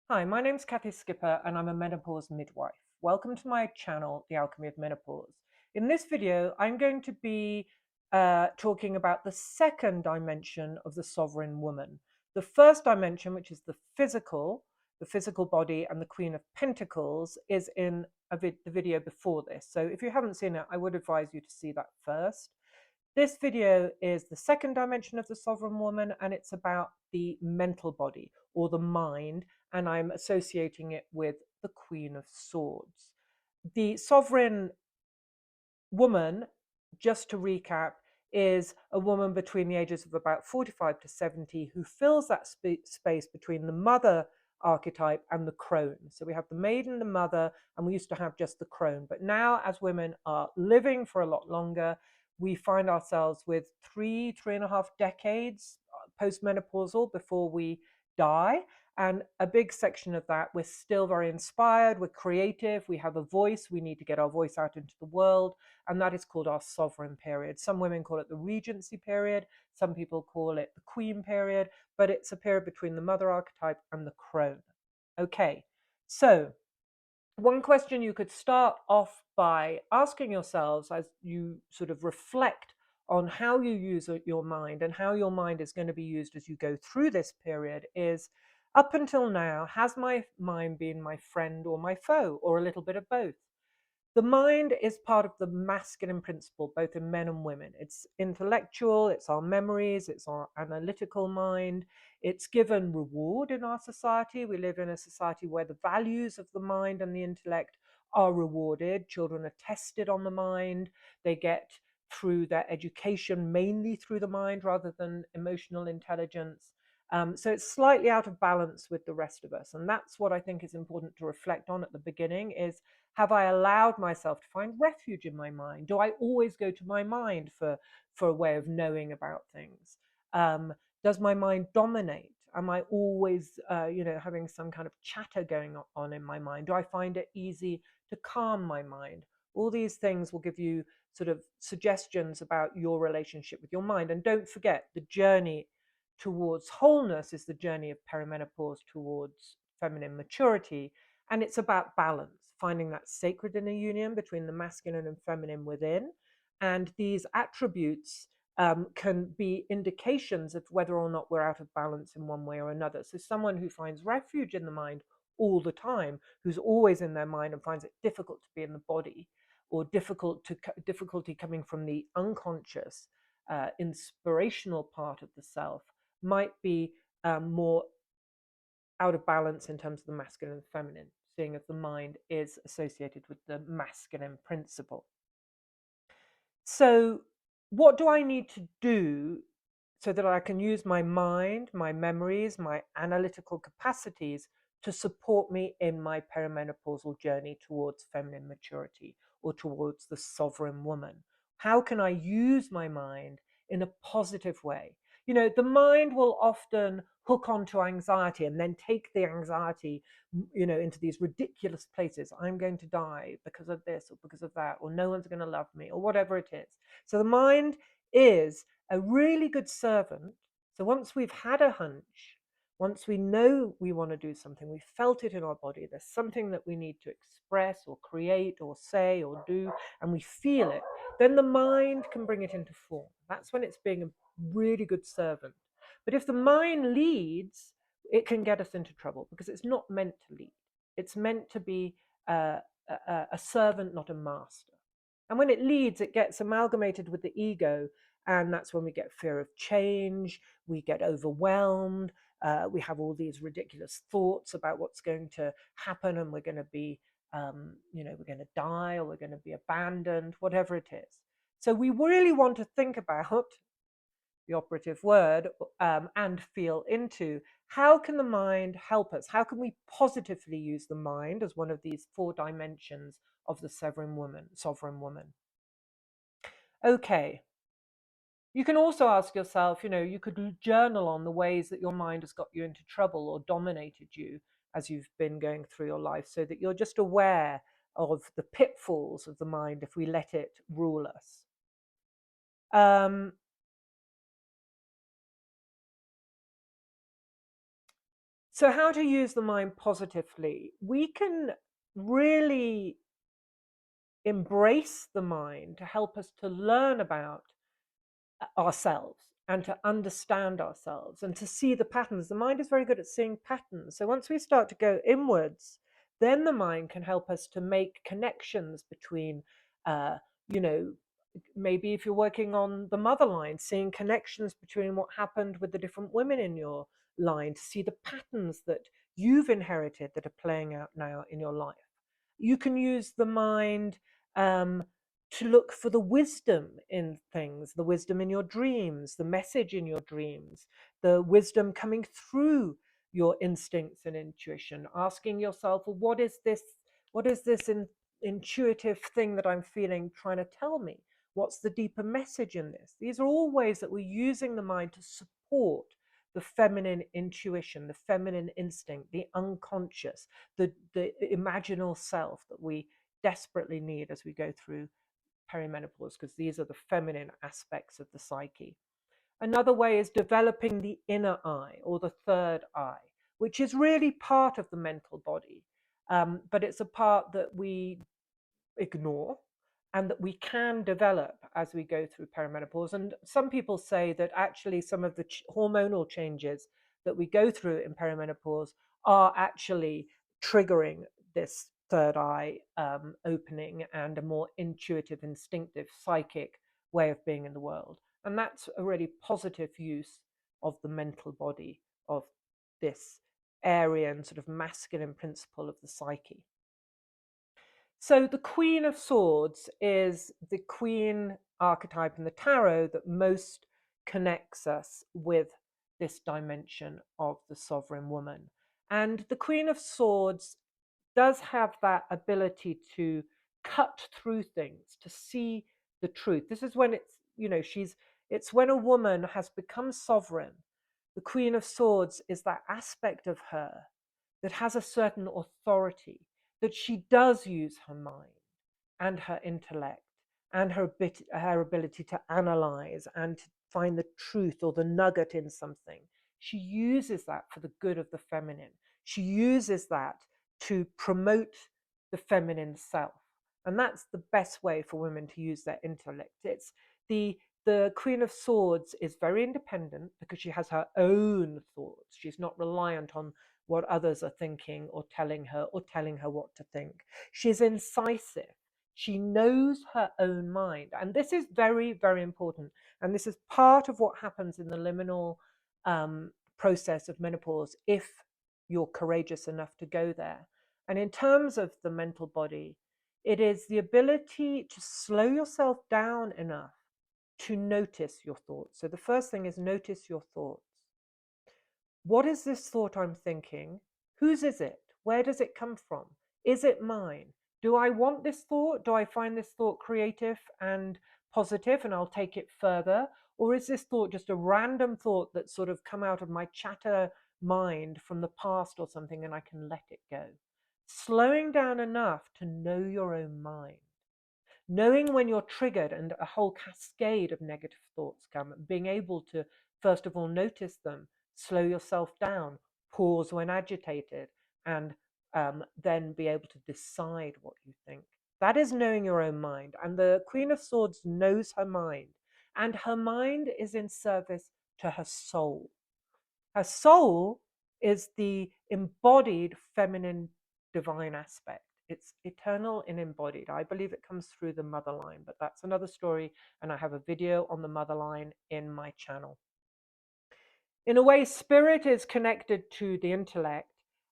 Hi, my name's Cathy Skipper and I'm a menopause midwife. Welcome to my channel, The Alchemy of Menopause. In this video, I'm going to be talking about the second dimension of the sovereign woman. The first dimension, which is the physical body, and the Queen of Pentacles is in the video before this. So if you haven't seen it, I would advise you to see that first. This video is the second dimension of the sovereign woman, and it's about the mental body or the mind, and I'm associating it with the Queen of Swords. The sovereign woman, just to recap, is a woman between the ages of about 45 to 70 who fills that space between the mother archetype and the crone. So we have the maiden, the mother, and we used to have just the crone. But now, as women are living for a lot longer, we find ourselves with three and a half decades postmenopausal before we die. And a big section of that, we're still very inspired, we're creative, we have a voice, we need to get our voice out into the world, and that is called our sovereign period. Some women call it the regency period, some people call it the queen period, but it's a period between the mother archetype and the crone. Okay, so one question you could start off by asking yourselves as you sort of reflect on how you use your mind and how your mind is going to be used as you go through this period is, up until now, has my mind been my friend or my foe, or a little bit of both? The mind is part of the masculine principle, both in men and women. It's intellectual, it's our memories, it's our analytical mind. It's given reward in our society. We live in a society where the values of the mind and the intellect are rewarded. Children are tested on the mind. They get through their education mainly through the mind rather than emotional intelligence. So it's slightly out of balance with the rest of us. And that's what I think is important to reflect on at the beginning is, have I allowed myself to find refuge in my mind? Do I always go to my mind for a way of knowing about things? Um, does my mind dominate? Am I always, having some kind of chatter going on in my mind? Do I find it easy to calm my mind? All these things will give you sort of suggestions about your relationship with your mind. And don't forget, the journey towards wholeness is the journey of perimenopause towards feminine maturity. And it's about balance, finding that sacred inner union between the masculine and feminine within. And these attributes can be indications of whether or not we're out of balance in one way or another. So someone who finds refuge in the mind all the time, who's always in their mind and finds it difficult to be in the body, or difficulty coming from the unconscious, inspirational part of the self, might be more out of balance in terms of the masculine and feminine, seeing as the mind is associated with the masculine principle. So, what do I need to do so that I can use my mind, my memories, my analytical capacities to support me in my perimenopausal journey towards feminine maturity or towards the sovereign woman? How can I use my mind in a positive way? You know, the mind will often hook onto anxiety and then take the anxiety, into these ridiculous places. I'm going to die because of this or because of that, or no one's going to love me, or whatever it is. So the mind is a really good servant. So once we've had a hunch, once we know we want to do something, we felt it in our body, there's something that we need to express or create or say or do, and we feel it, then the mind can bring it into form. That's when it's being a really good servant. But if the mind leads, it can get us into trouble because it's not meant to lead. It's meant to be a servant, not a master. And when it leads, it gets amalgamated with the ego. And that's when we get fear of change, we get overwhelmed, we have all these ridiculous thoughts about what's going to happen, and we're going to be, we're going to die, or we're going to be abandoned, whatever it is. So we really want to think about the operative word, and feel into, how can the mind help us? How can we positively use the mind as one of these four dimensions of the sovereign woman? Okay. You can also ask yourself, you could journal on the ways that your mind has got you into trouble or dominated you as you've been going through your life, so that you're just aware of the pitfalls of the mind if we let it rule us. Um, So, how to use the mind positively? We can really embrace the mind to help us to learn about ourselves and to understand ourselves and to see the patterns. The mind is very good at seeing patterns. So once we start to go inwards, then the mind can help us to make connections between, uh, you know, maybe if you're working on the mother line, seeing connections between what happened with the different women in your line, to see the patterns that you've inherited that are playing out now in your life. You can use the mind um, to look for the wisdom in things, the wisdom in your dreams, the message in your dreams, the wisdom coming through your instincts and intuition, asking yourself, well, what is this? What is this intuitive thing that I'm feeling trying to tell me? What's the deeper message in this? These are all ways that we're using the mind to support the feminine intuition, the feminine instinct, the unconscious, the imaginal self that we desperately need as we go through perimenopause, because these are the feminine aspects of the psyche. Another way is developing the inner eye or the third eye, which is really part of the mental body, but it's a part that we ignore and that we can develop as we go through perimenopause. And some people say that actually some of the hormonal changes that we go through in perimenopause are actually triggering this third eye opening and a more intuitive, instinctive, psychic way of being in the world. And that's a really positive use of the mental body, of this Aryan sort of masculine principle of the psyche. So the Queen of Swords is the queen archetype in the tarot that most connects us with this dimension of the sovereign woman. And the Queen of Swords does have that ability to cut through things, to see the truth. This is when it's when a woman has become sovereign. The Queen of Swords is that aspect of her that has a certain authority, that she does use her mind and her intellect and her ability to analyze and to find the truth or the nugget in something. She uses that for the good of the feminine. She uses that to promote the feminine self. And that's the best way for women to use their intellect. It's the Queen of Swords is very independent because she has her own thoughts. She's not reliant on what others are thinking or telling her what to think. She's incisive. She knows her own mind. And this is very, very important. And this is part of what happens in the liminal process of menopause if you're courageous enough to go there. And in terms of the mental body, it is the ability to slow yourself down enough to notice your thoughts. So the first thing is notice your thoughts. What is this thought I'm thinking? Whose is it? Where does it come from? Is it mine? Do I want this thought? Do I find this thought creative and positive and I'll take it further? Or is this thought just a random thought that's sort of come out of my chatter mind from the past or something and I can let it go? Slowing down enough to know your own mind. Knowing when you're triggered and a whole cascade of negative thoughts come, being able to, first of all, notice them, slow yourself down, pause when agitated, and then be able to decide what you think. That is knowing your own mind. And the Queen of Swords knows her mind, and her mind is in service to her soul. Her soul is the embodied feminine divine aspect. It's eternal and embodied. I believe it comes through the mother line, but that's another story. And I have a video on the mother line in my channel. In a way, spirit is connected to the intellect,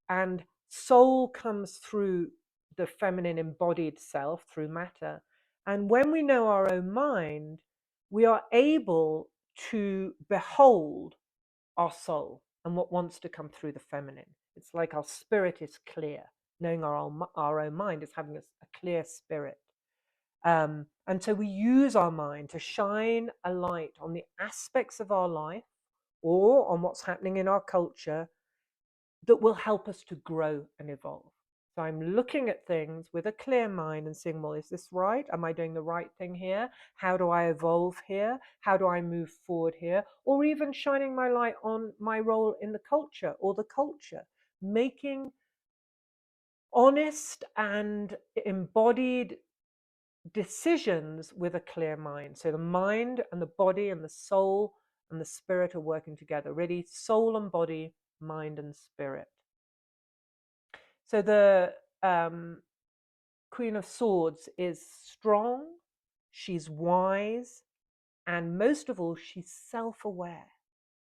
and soul comes through the feminine embodied self, through matter. And when we know our own mind, we are able to behold our soul and what wants to come through the feminine. It's like our spirit is clear. Knowing our own mind is having a clear spirit. And so we use our mind to shine a light on the aspects of our life or on what's happening in our culture that will help us to grow and evolve. So I'm looking at things with a clear mind and saying, well, is this right? Am I doing the right thing here? How do I evolve here? How do I move forward here? Or even shining my light on my role in the culture or the culture. making honest and embodied decisions with a clear mind. So the mind and the body and the soul and the spirit are working together, really soul and body, mind and spirit. So the Queen of Swords is strong, she's wise, and most of all, she's self-aware.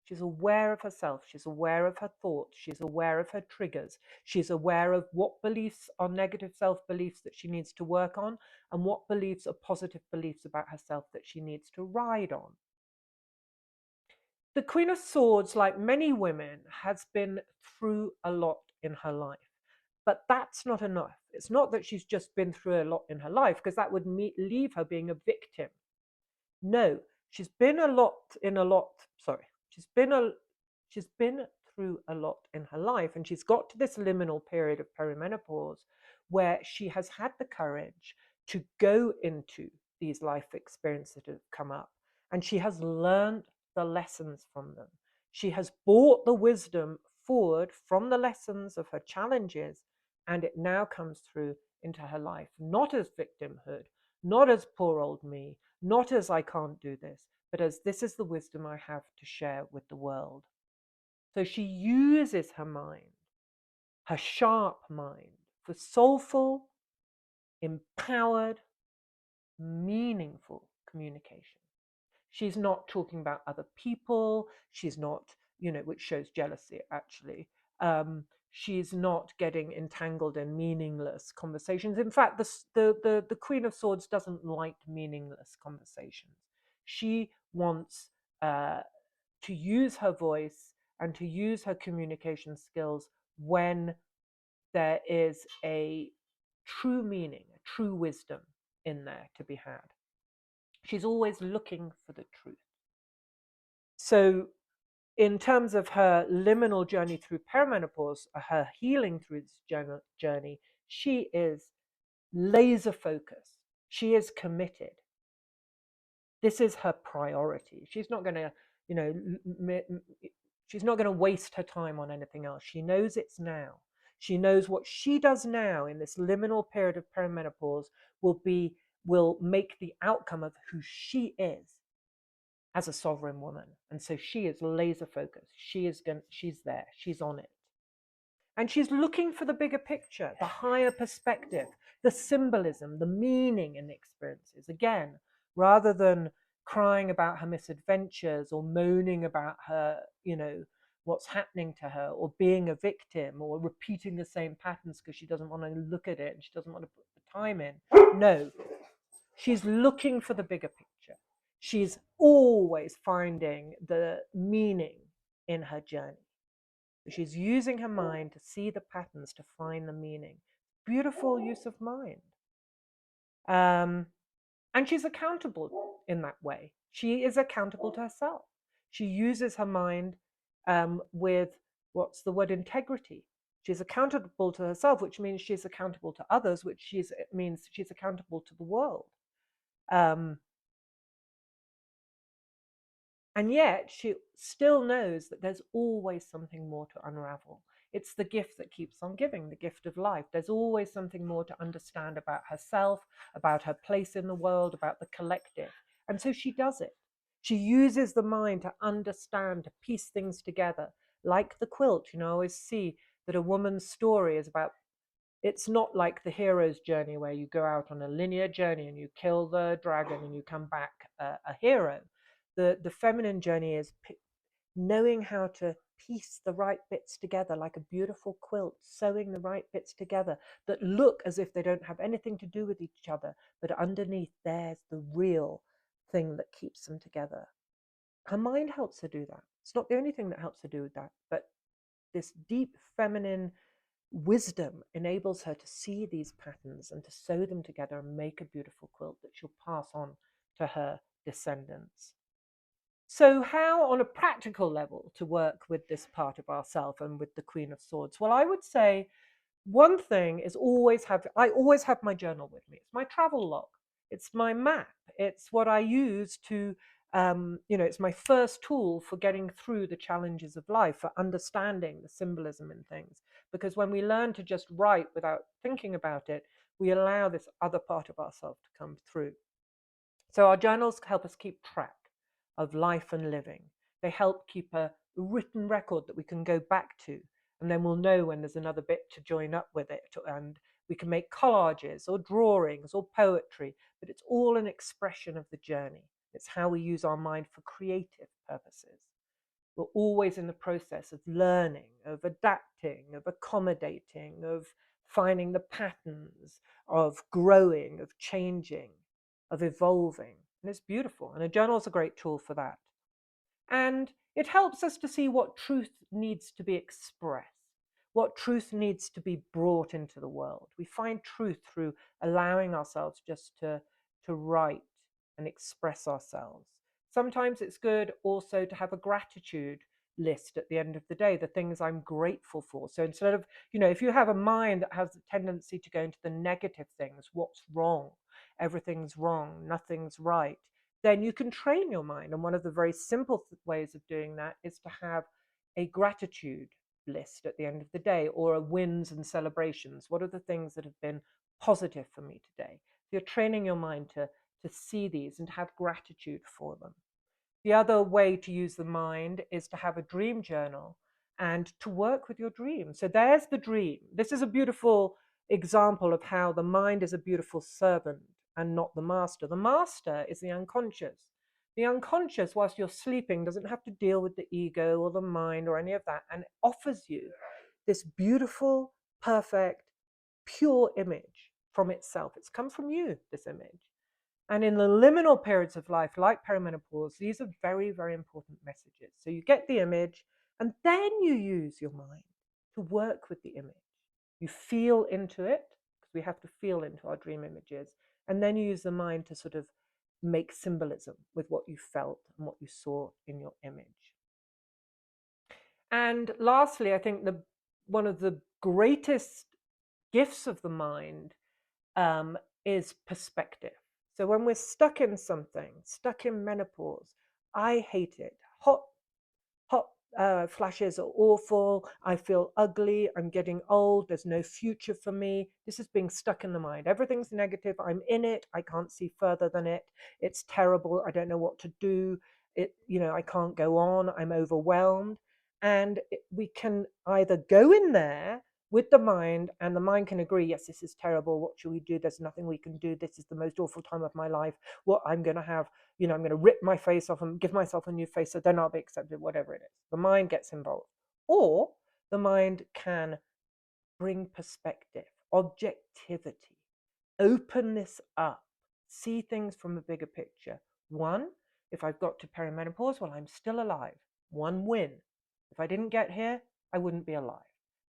She's aware of herself. She's aware of her thoughts. She's aware of her triggers. She's aware of what beliefs are negative self-beliefs that she needs to work on and what beliefs are positive beliefs about herself that she needs to ride on. The Queen of Swords, like many women, has been through a lot in her life. But that's not enough. It's not that she's just been through a lot in her life, because that would leave her being a victim. No, she's been she's been through a lot in her life, and she's got to this liminal period of perimenopause where she has had the courage to go into these life experiences that have come up, and she has learned the lessons from them. She has brought the wisdom forward from the lessons of her challenges, and it now comes through into her life, not as victimhood, not as poor old me, not as I can't do this, but as this is the wisdom I have to share with the world. So she uses her mind, her sharp mind, for soulful, empowered, meaningful communication. She's not talking about other people. She's not, which shows jealousy actually. She's not getting entangled in meaningless conversations. In fact, the Queen of Swords doesn't like meaningless conversations. She wants to use her voice and to use her communication skills when there is a true meaning, a true wisdom in there to be had. She's always looking for the truth. So in terms of her liminal journey through perimenopause, her healing through this journey, she is laser focused. She is committed. This is her priority. She's not going to, she's not going to waste her time on anything else. She knows it's now. She knows what she does now in this liminal period of perimenopause will make the outcome of who she is as a sovereign woman. And so she is laser focused. She's there. She's on it. And she's looking for the bigger picture, the higher perspective, the symbolism, the meaning in the experiences. Again, rather than crying about her misadventures or moaning about her, what's happening to her, or being a victim, or repeating the same patterns because she doesn't want to look at it and she doesn't want to put the time in. No, she's looking for the bigger picture. She's always finding the meaning in her journey. She's using her mind to see the patterns, to find the meaning. Beautiful use of mind. And she's accountable in that way. She is accountable to herself. She uses her mind with, what's the word, integrity. She's accountable to herself, which means she's accountable to others, which means she's accountable to the world. And yet she still knows that there's always something more to unravel. It's the gift that keeps on giving, the gift of life. There's always something more to understand about herself, about her place in the world, about the collective. And so she does it. She uses the mind to understand, to piece things together. Like the quilt, I always see that a woman's story is about, it's not like the hero's journey where you go out on a linear journey and you kill the dragon and you come back a hero. The feminine journey is knowing how to piece the right bits together like a beautiful quilt, sewing the right bits together that look as if they don't have anything to do with each other, but underneath there's the real thing that keeps them together. Her mind helps her do that. It's not the only thing that helps her do that, but this deep feminine wisdom enables her to see these patterns and to sew them together and make a beautiful quilt that she'll pass on to her descendants. So how, on a practical level, to work with this part of ourself and with the Queen of Swords? Well, I would say one thing is I always have my journal with me. It's my travel log. It's my map. It's what I use to It's my first tool for getting through the challenges of life, for understanding the symbolism in things. Because when we learn to just write without thinking about it, we allow this other part of ourselves to come through. So our journals help us keep track of life and living. They help keep a written record that we can go back to, and then we'll know when there's another bit to join up with it. And we can make collages or drawings or poetry, but it's all an expression of the journey. It's how we use our mind for creative purposes. We're always in the process of learning, of adapting, of accommodating, of finding the patterns, of growing, of changing, of evolving. And it's beautiful. And a journal is a great tool for that. And it helps us to see what truth needs to be expressed, what truth needs to be brought into the world. We find truth through allowing ourselves just to write and express ourselves. Sometimes it's good also to have a gratitude list at the end of the day, the things I'm grateful for. So instead of, if you have a mind that has a tendency to go into the negative things, what's wrong, everything's wrong, nothing's right, then you can train your mind. And one of the very simple ways of doing that is to have a gratitude list at the end of the day, or a wins and celebrations. What are the things that have been positive for me today? You're training your mind to see these and to have gratitude for them. The other way to use the mind is to have a dream journal and to work with your dream. So there's the dream. This is a beautiful example of how the mind is a beautiful servant and not the master. The master is the unconscious. The unconscious, whilst you're sleeping, doesn't have to deal with the ego or the mind or any of that, and offers you this beautiful, perfect, pure image from itself. It's come from you, this image. And in the liminal periods of life, like perimenopause, these are very, very important messages. So you get the image, and then you use your mind to work with the image. You feel into it, because we have to feel into our dream images, and then you use the mind to sort of make symbolism with what you felt and what you saw in your image. And lastly, I think one of the greatest gifts of the mind is perspective. So when we're stuck in something, stuck in menopause, I hate it. Hot flashes are awful. I feel ugly. I'm getting old. There's no future for me. This is being stuck in the mind. Everything's negative. I'm in it. I can't see further than it. It's terrible. I don't know what to do. I can't go on. I'm overwhelmed. And we can either go in there with the mind, and the mind can agree, yes, this is terrible. What should we do? There's nothing we can do. This is the most awful time of my life. What I'm going to have, I'm going to rip my face off and give myself a new face, so then I'll be accepted, whatever it is. The mind gets involved. Or the mind can bring perspective, objectivity, open this up, see things from a bigger picture. One, if I've got to perimenopause, well, I'm still alive. One win. If I didn't get here, I wouldn't be alive.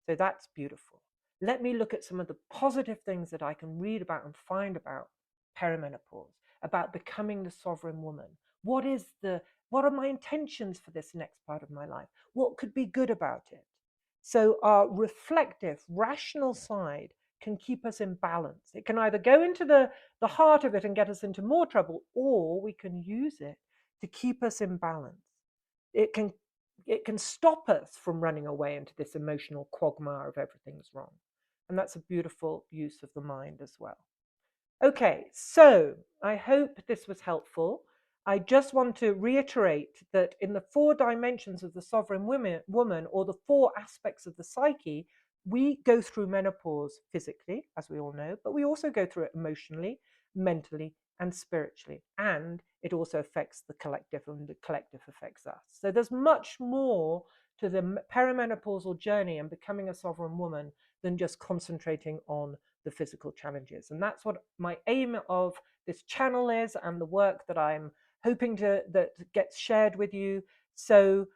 So that's beautiful. Let me look at some of the positive things that I can read about and find about perimenopause, about becoming the sovereign woman. What are my intentions for this next part of my life? What could be good about it? So our reflective, rational side can keep us in balance. It can either go into the heart of it and get us into more trouble, or we can use it to keep us in balance. It can stop us from running away into this emotional quagmire of everything's wrong. And that's a beautiful use of the mind as well. Okay, so I hope this was helpful. I just want to reiterate that in the 4 dimensions of the sovereign woman, or the 4 aspects of the psyche, we go through menopause physically, as we all know, but we also go through it emotionally, mentally, and spiritually. And it also affects the collective, and the collective affects us. So there's much more to the perimenopausal journey and becoming a sovereign woman than just concentrating on the physical challenges. And that's what my aim of this channel is, and the work that I'm hoping that gets shared with you. So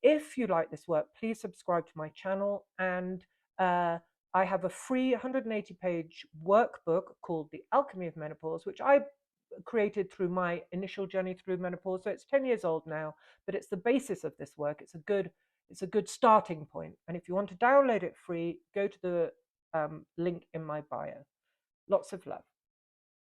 if you like this work, please subscribe to my channel. And I have a free 180-page workbook called The Alchemy of Menopause, which I created through my initial journey through menopause. So it's 10 years old now, but it's the basis of this work. It's a good starting point. And if you want to download it free, go to the link in my bio. Lots of love.